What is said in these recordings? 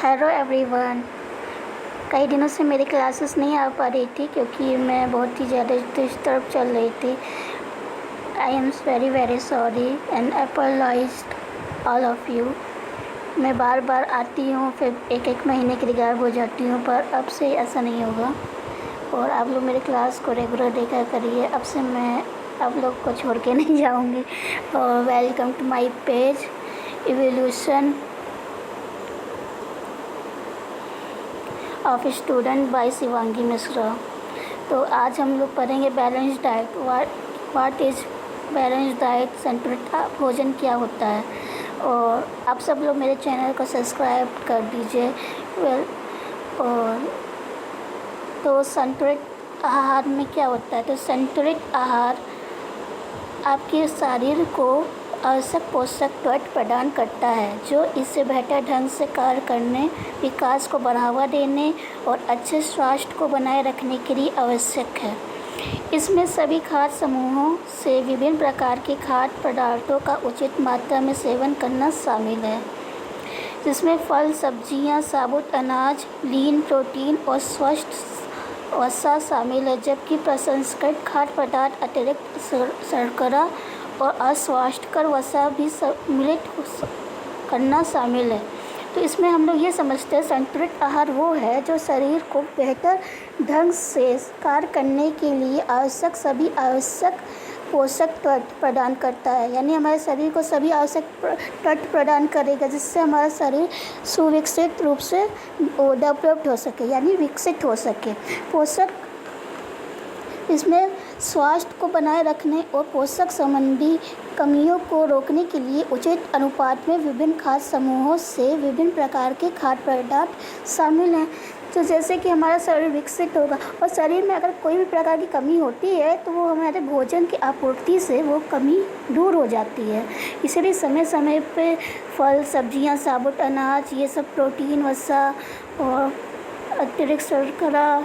Hello everyone. कई दिनों से मेरी क्लासेस नहीं आ पा रही थी क्योंकि मैं बहुत ही ज़्यादा डिस्टर्ब चल रही थी। I am very very sorry and apologised all of you. मैं बार बार आती हूँ फिर एक महीने के लिए गायब हो जाती हूँ, पर अब से ऐसा नहीं होगा और आप लोग मेरे क्लास को रेगुलर देखा करिए। अब से मैं आप लोग को छोड़ के नहीं जाऊँगी। और welcome to my page evolution of student by Shivangi Mishra. तो आज हम लोग पढ़ेंगे balance diet. What is balance diet, संतुलित भोजन क्या होता है। और आप सब लोग मेरे चैनल को सब्सक्राइब कर दीजिए। और तो संतुलित आहार में क्या होता है, तो संतुलित आहार आपके शरीर को आवश्यक पोषक तत्व प्रदान करता है जो इसे बेहतर ढंग से कार्य करने, विकास को बढ़ावा देने और अच्छे स्वास्थ्य को बनाए रखने के लिए आवश्यक है। इसमें सभी खाद्य समूहों से विभिन्न प्रकार के खाद्य पदार्थों का उचित मात्रा में सेवन करना शामिल है, जिसमें फल, सब्जियां, साबुत अनाज, लीन प्रोटीन और स्वस्थ वसा शामिल है, जबकि प्रसंस्कृत खाद्य पदार्थ, अतिरिक्त शर्करा और अस्वास्थ्यकर वसा भी सम्मिलित करना शामिल है। तो इसमें हम लोग ये समझते हैं संतुलित आहार वो है जो शरीर को बेहतर ढंग से कार्य करने के लिए सभी आवश्यक पोषक तत्व प्रदान करता है। यानी हमारे शरीर को सभी आवश्यक तत्व प्रदान करेगा जिससे हमारा शरीर सुविकसित रूप से डेवलप्ड हो सके, यानी विकसित हो सके। पोषक इसमें स्वास्थ्य को बनाए रखने और पोषक संबंधी कमियों को रोकने के लिए उचित अनुपात में विभिन्न खाद्य समूहों से विभिन्न प्रकार के खाद्य पदार्थ शामिल हैं। तो जैसे कि हमारा शरीर विकसित होगा और शरीर में अगर कोई भी प्रकार की कमी होती है तो वो हमारे भोजन की आपूर्ति से वो कमी दूर हो जाती है। इसलिए समय समय पे फल, सब्जियां, साबुत अनाज, ये सब प्रोटीन, वसा और अतिरिक्त शर्करा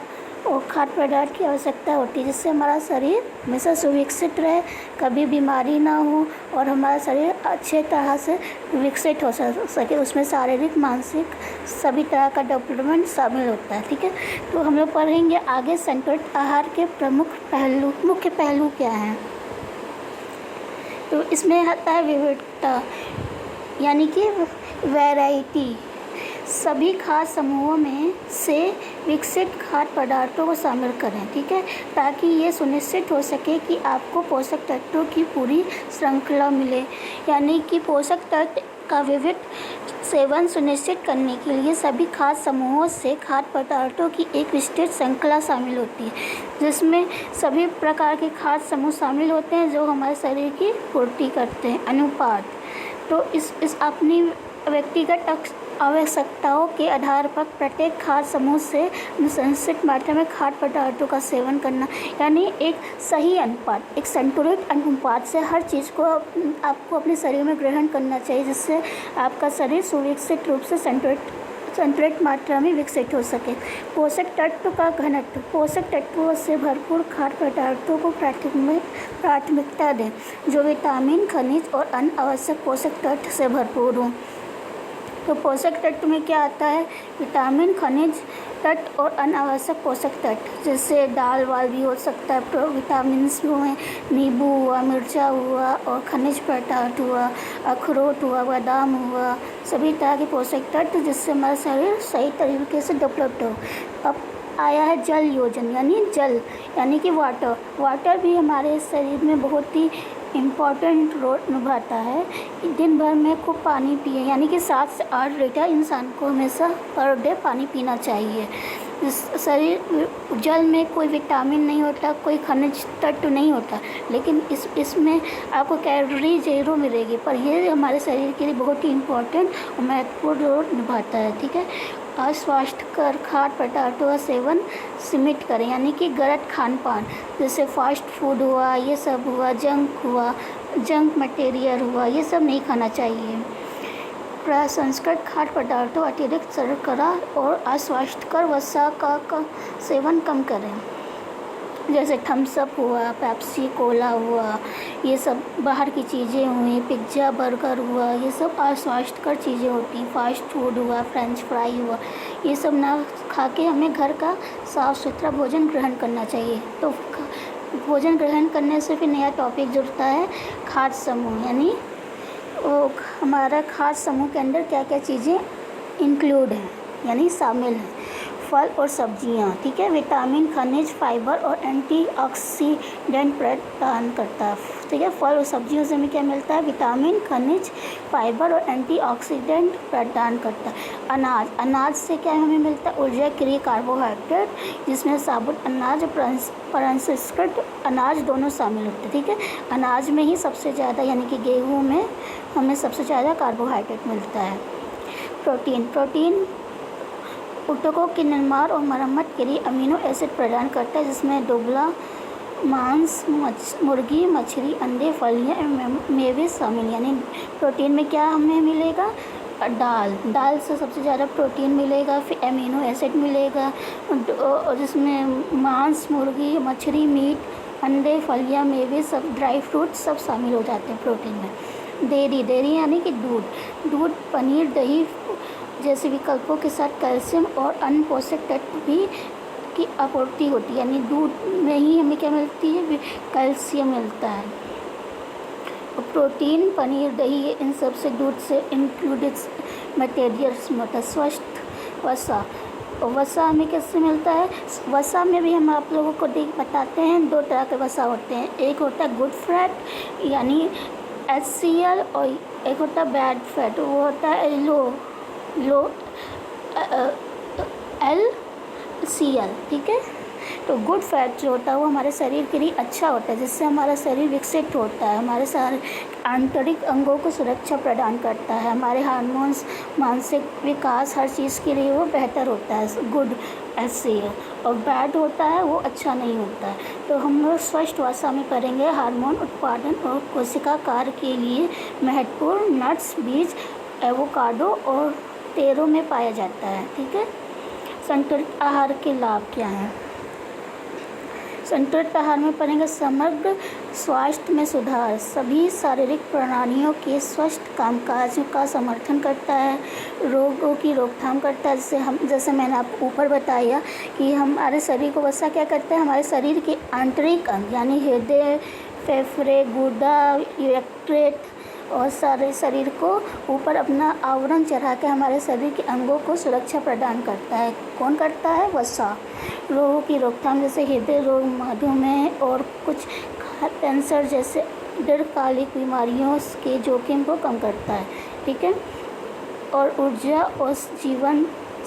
और खाद्य पदार्थ की आवश्यकता होती है, जिससे हमारा शरीर हमेशा सुविकसित रहे, कभी बीमारी ना हो और हमारा शरीर अच्छे तरह से विकसित हो सके। उसमें शारीरिक, मानसिक सभी तरह का डेवलपमेंट शामिल होता है। ठीक है, तो हम लोग पढ़ेंगे आगे संतुलित आहार के मुख्य पहलू क्या हैं। तो इसमें आता है विविधता, यानी कि वैरायटी। सभी खाद्य समूहों में से विकसित खाद्य पदार्थों को शामिल करें, ठीक है, ताकि ये सुनिश्चित हो सके कि आपको पोषक तत्वों की पूरी श्रृंखला मिले। यानी कि पोषक तत्व का विविध सेवन सुनिश्चित करने के लिए सभी खाद्य समूहों से खाद्य पदार्थों की एक विस्तृत श्रृंखला शामिल होती है, जिसमें सभी प्रकार के खाद्य समूह शामिल होते हैं जो हमारे शरीर की पूर्ति करते हैं। अनुपात, तो इस अपनी व्यक्तिगत आवश्यकताओं के आधार पर प्रत्येक खाद्य समूह से निश्चित मात्रा में खाद्य पदार्थों का सेवन करना, यानी एक सही अनुपात, एक संतुलित अनुपात से हर चीज़ को आपको अपने शरीर में ग्रहण करना चाहिए, जिससे आपका शरीर सुविकसित रूप से संतुलित मात्रा में विकसित हो सके। पोषक तत्व का घनत्व, पोषक तत्वों से भरपूर खाद्य पदार्थों को प्राथमिकता दें जो विटामिन, खनिज और अन्य आवश्यक पोषक तत्व से भरपूर हों। तो पोषक तत्व में क्या आता है, विटामिन, खनिज तत्व और अनावश्यक पोषक तत्व, जैसे दाल वाल भी हो सकता है, विटामिन हुए, नींबू हुआ, मिर्चा हुआ और खनिज पदार्थ हुआ, अखरोट हुआ, बादाम हुआ, सभी तरह के पोषक तत्व जिससे हमारा शरीर सही तरीके से डेवलप्ड हो। अब आया है जल योजन, यानी जल, यानी कि वाटर भी हमारे शरीर में बहुत ही इम्पॉर्टेंट रोल निभाता है। दिन भर में खूब पानी पिए, यानी कि 7 से 8 लीटर इंसान को हमेशा पर डे पानी पीना चाहिए। शरीर जल में कोई विटामिन नहीं होता, कोई खनिज तत्व नहीं होता, लेकिन इसमें आपको कैलोरी ज़ीरो मिलेगी, पर ये हमारे शरीर के लिए बहुत ही इम्पोर्टेंट और महत्वपूर्ण रोल निभाता है। ठीक है, अस्वास्थ्यकर खाद्य पदार्थों का सेवन सीमित करें, यानी कि गलत खान पान, जैसे फास्ट फूड हुआ, ये सब हुआ, जंक मटेरियल हुआ, ये सब नहीं खाना चाहिए। प्रसंस्कृत खाद्य पदार्थों, अतिरिक्त शर्करा और अस्वास्थ्यकर वसा का सेवन कम करें। जैसे थम्स अप हुआ, पेप्सी कोला हुआ, ये सब बाहर की चीज़ें हुई, पिज्ज़ा बर्गर हुआ, ये सब अस्वास्थ्यकर चीज़ें होती हैं। फास्ट फूड हुआ, फ्रेंच फ्राई हुआ, ये सब ना खा के हमें घर का साफ़ सुथरा भोजन ग्रहण करना चाहिए। तो भोजन ग्रहण करने से फिर नया टॉपिक जुड़ता है खाद्य समूह, यानी वो हमारा खाद्य समूह के अंदर क्या क्या चीज़ें इंक्लूड हैं, यानी शामिल हैं। फल और सब्जियां, ठीक है, विटामिन, खनिज, फाइबर और एंटीऑक्सीडेंट प्रदान करता है, ठीक है। फल और सब्जियों से हमें क्या मिलता है? विटामिन, खनिज, फाइबर और एंटीऑक्सीडेंट प्रदान करता है। अनाज, अनाज से क्या हमें मिलता है? ऊर्जा के लिए कार्बोहाइड्रेट, जिसमें साबुत अनाज और प्रसंस्कृत अनाज दोनों शामिल होते हैं, ठीक है। अनाज में ही सबसे ज़्यादा, यानी कि गेहूँ में हमें सबसे ज़्यादा कार्बोहाइड्रेट मिलता है। प्रोटीन, प्रोटीन ऊतकों के निर्माण और मरम्मत के लिए अमीनो एसिड प्रदान करता है, जिसमें दुबला मांस, मुर्गी, मछली, अंडे, फलियाँ एवं मेवे शामिल। यानी प्रोटीन में क्या हमें मिलेगा? दाल, दाल से सबसे ज़्यादा प्रोटीन मिलेगा। फिर अमीनो एसिड मिलेगा, और जिसमें मांस, मुर्गी, मछली, मीट, अंडे, फलियाँ, मेवे, सब ड्राई फ्रूट सब शामिल हो जाते हैं प्रोटीन में। डेयरी, डेयरी यानी कि दूध, दूध, पनीर, दही जैसे विकल्पों के साथ कैल्शियम और अन्य पोषक तत्व भी की आपूर्ति होती है। यानी दूध में ही हमें क्या मिलती है? कैल्शियम मिलता है। और प्रोटीन, पनीर, दही, इन सब से दूध से इंक्लूडेड मटेरियल्स होता है। स्वस्थ वसा, और वसा हमें कैसे मिलता है? वसा में भी हम आप लोगों को बताते हैं, दो तरह के वसा होते हैं। एक होता है गुड फैट यानी HCl, और एक होता है बैड फैट, वो होता है LCl, ठीक है। तो गुड फैट जो होता है वो हमारे शरीर के लिए अच्छा होता है, जिससे हमारा शरीर विकसित होता है, हमारे सारे आंतरिक अंगों को सुरक्षा प्रदान करता है, हमारे हार्मोन्स, मानसिक विकास, हर चीज़ के लिए वो बेहतर होता है, गुड HCl। और बैड होता है वो अच्छा नहीं होता है। तो हम लोग स्वस्थ वसा में करेंगे हार्मोन उत्पादन और कोशिका कार्य के लिए महत्वपूर्ण नट्स, बीज, एवोकाडो और तेलों में पाया जाता है, ठीक है। संतुलित आहार के लाभ क्या हैं? संतुलित आहार में पढ़ेंगे समग्र स्वास्थ्य में सुधार, सभी शारीरिक प्रणालियों के स्वस्थ कामकाज का समर्थन करता है, रोगों की रोकथाम करता है। जैसे मैंने आपको ऊपर बताया कि हमारे शरीर को वसा क्या करता है? हमारे शरीर के आंतरिक अंग यानी हृदय, फेफड़े, गुर्दा, यकृत और सारे शरीर को ऊपर अपना आवरण चढ़ा के हमारे शरीर के अंगों को सुरक्षा प्रदान करता है। कौन करता है? वसा। रोगों की रोकथाम जैसे हृदय रोग, मधुमेह और कुछ कैंसर जैसे दीर्घकालिक बीमारियों के जोखिम को कम करता है, ठीक है। और ऊर्जा और जीवन